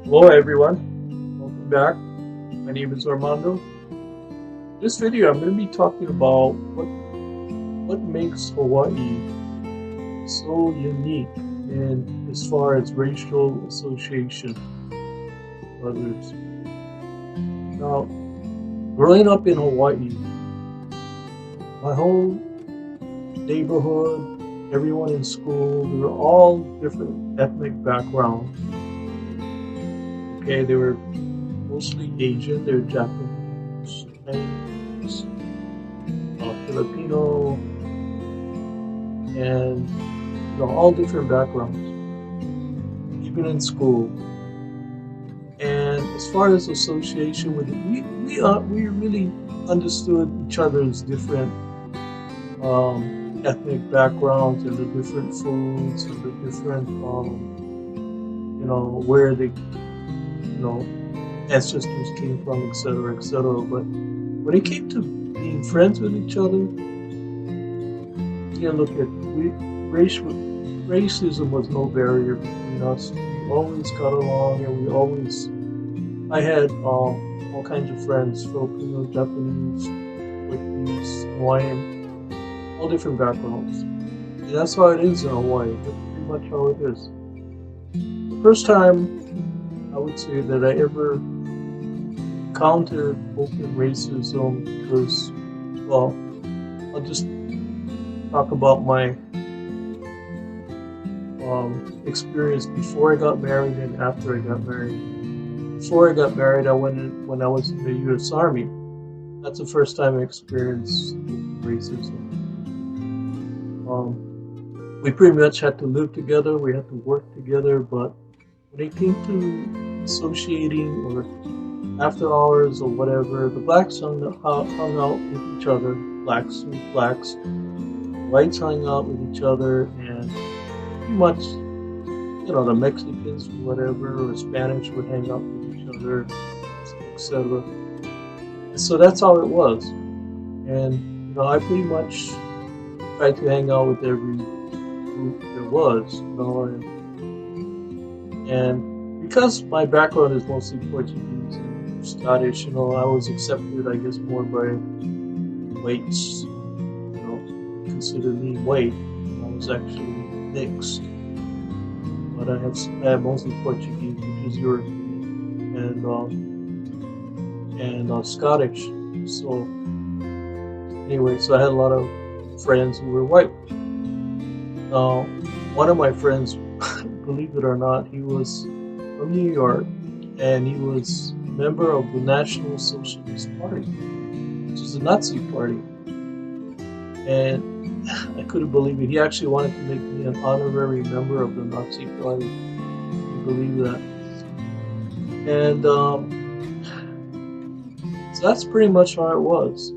Hello everyone, welcome back. My name is Armando. In this video I'm going to be talking about what makes Hawaii so unique in as far as racial association with others. Now, growing up in Hawaii, my whole neighborhood, everyone in school, they were all different ethnic backgrounds. Okay, they were mostly Asian, they were Japanese, Chinese, Filipino, and all different backgrounds, even in school. And as far as association with it, we really understood each other's different ethnic backgrounds and the different foods and the different where they ancestors came from, etc., etc. But when it came to being friends with each other, look at racism was no barrier between us. We always got along, and I had all kinds of friends: Filipino, Japanese, Portuguese, Hawaiian, all different backgrounds. And that's how it is in Hawaii. That's pretty much how it is. The first time I would say that I ever countered open racism because, well, I'll just talk about my experience before I got married and after I got married. Before I got married, I went in when I was in the U.S. Army. That's the first time I experienced racism. We pretty much had to live together, we had to work together, but when it came to associating or after hours or whatever, the blacks hung out with each other, blacks with blacks, whites hung out with each other, and pretty much, the Mexicans or whatever, or Spanish would hang out with each other, etc. So that's how it was. And, I pretty much tried to hang out with every group there was, and because my background is mostly Portuguese and Scottish, I was accepted, I guess, more by whites, consider me white. I was actually mixed, but I have mostly Portuguese, which is European, and Scottish. So anyway, so I had a lot of friends who were white. Now, one of my friends, believe it or not, he was from New York, and he was a member of the National Socialist Party, which is a Nazi party. And I couldn't believe it. He actually wanted to make me an honorary member of the Nazi party. Can you believe that? And so that's pretty much how it was.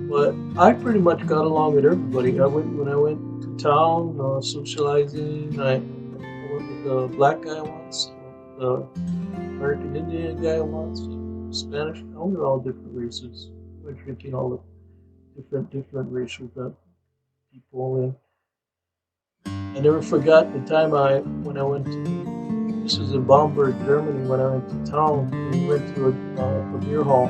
But I pretty much got along with everybody. When I went to town socializing. I went with the black guy once, the American Indian guy once, Spanish. We were all different races. We were drinking all the different racial people. And I never forgot the time when I went to, this was in Bamberg, Germany, when I went to town. We went to a beer hall.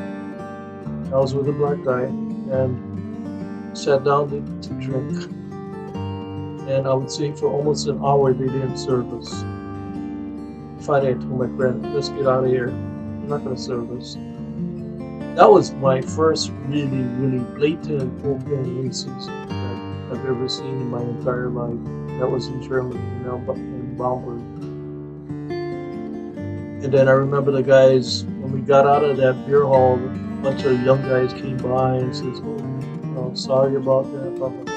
I was with a black guy and sat down to drink. And I would say for almost an hour they didn't serve us. Finally, I told my friend, let's get out of here. They're not going to serve us. That was my first really, really blatant open racism that I've ever seen in my entire life. That was in Germany, in Bamberg. And then I remember the guys, when we got out of that beer hall, a bunch of young guys came by and says, sorry about that, blah, blah, blah.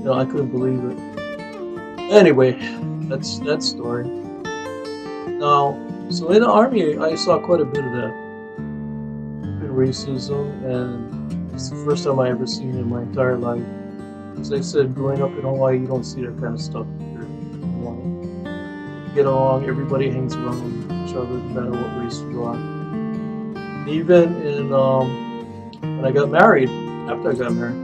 I couldn't believe it. Anyway, that's that story. Now, so in the army, I saw quite a bit of that racism, and it's the first time I ever seen it in my entire life. As I said, growing up in Hawaii, you don't see that kind of stuff here in Hawaii. You get along, everybody hangs around with each other, no matter what race you are. Even in when I got married, after I got married,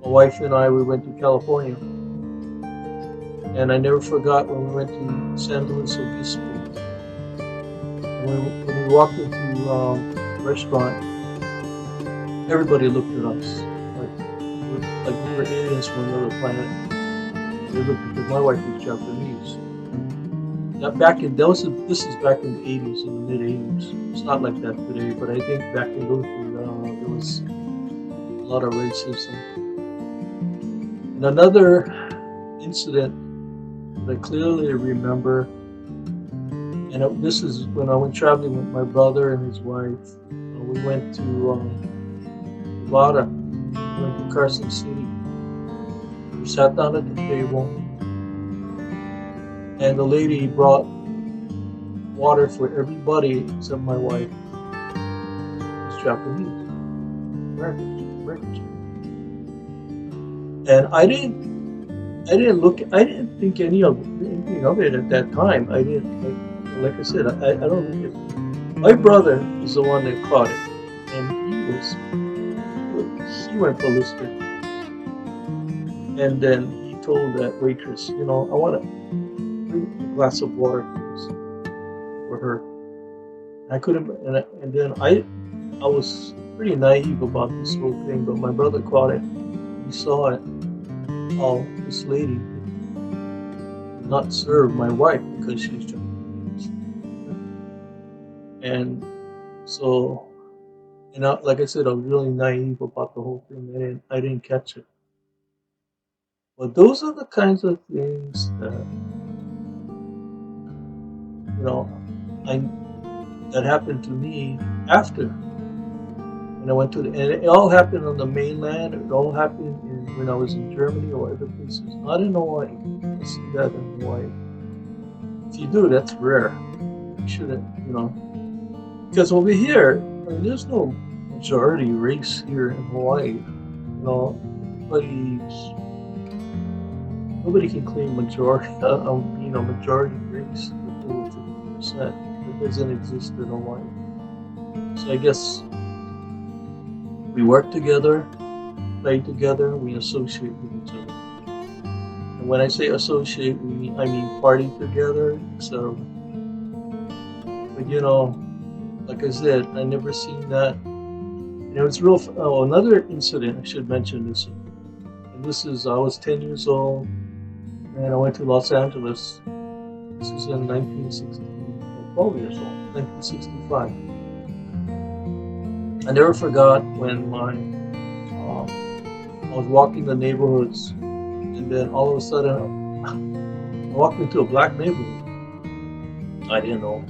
my wife and I, we went to California. And I never forgot when we went to San Luis Obispo. When we walked into the restaurant, everybody looked at us like we were aliens from another planet. They looked because my wife was Japanese. Now, this is back in the 80s, in the mid 80s. It's not like that today, but I think back in those days, there was a lot of racism. And another incident that I clearly remember, and this is when I went traveling with my brother and his wife. We went to Nevada. We went to Carson City. We sat down at the table, and the lady brought water for everybody except my wife. She's Japanese, American. And I didn't think anything of it at that time. I didn't, like I said, I don't think it. My brother is the one that caught it, and he went ballistic. And then he told that waitress, I want to bring a glass of water, please, for her. I couldn't, and then I was pretty naive about this whole thing, but my brother caught it. He saw it. How this lady did not serve my wife because she's Japanese, and so, like I said, I was really naive about the whole thing. I didn't catch it. But those are the kinds of things that I that happened to me after when I went to and it all happened on the mainland. It all happened when I was in Germany or other places, not in Hawaii. I see that in Hawaii. If you do, that's rare. You shouldn't, because over here, there's no majority race here in Hawaii. Nobody can claim majority of being a majority race with over 50%. It doesn't exist in Hawaii. So I guess we work together, play together, we associate with each other. And when I say associate, I mean party together, etc. But like I said, I never seen that. And it was real. Oh, another incident I should mention this. And this is I was 10 years old, and I went to Los Angeles. This was in 1960, 12 years old, 1965. I never forgot when I was walking the neighborhoods, and then all of a sudden I walked into a black neighborhood. I didn't know,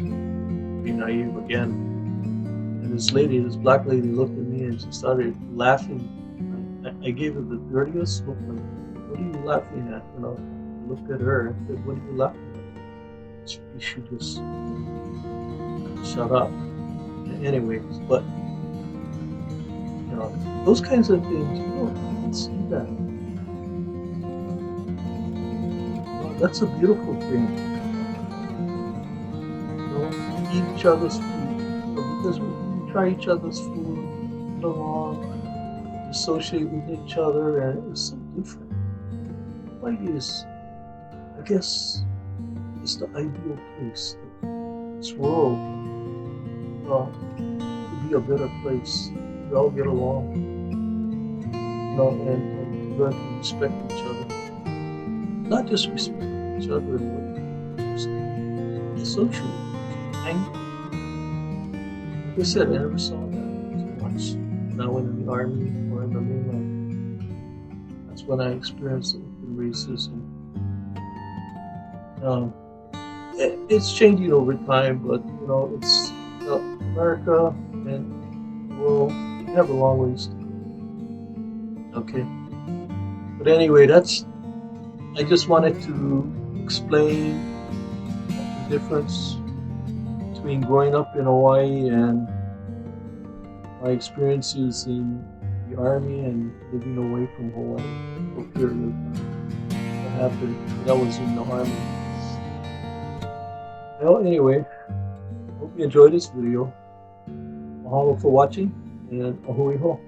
being naive again. And this black lady looked at me and she started laughing. I gave her the dirtiest look, like, what are you laughing at? I looked at her and said, what are you laughing at? She just shut up. Anyways, but those kinds of things, you can see that. That's a beautiful thing. Eat each other's food. Because we try each other's food, get along, associate with each other, and it's so different. Hawaii is, I guess, it's the ideal place. This world could be a better place. We all get along, and learn to respect each other. Not just respect each other, but socially. Like I said, I never saw that too much when I went in the army or in the mainland. That's when I experienced racism. It's changing over time, but it's America and the world. We have a long ways to go. Okay, but anyway, I just wanted to explain the difference between growing up in Hawaii and my experiences in the army and living away from Hawaii for a period of time. That happened. That was in the army. Well, anyway, hope you enjoyed this video. Mahalo for watching, and ahui ho.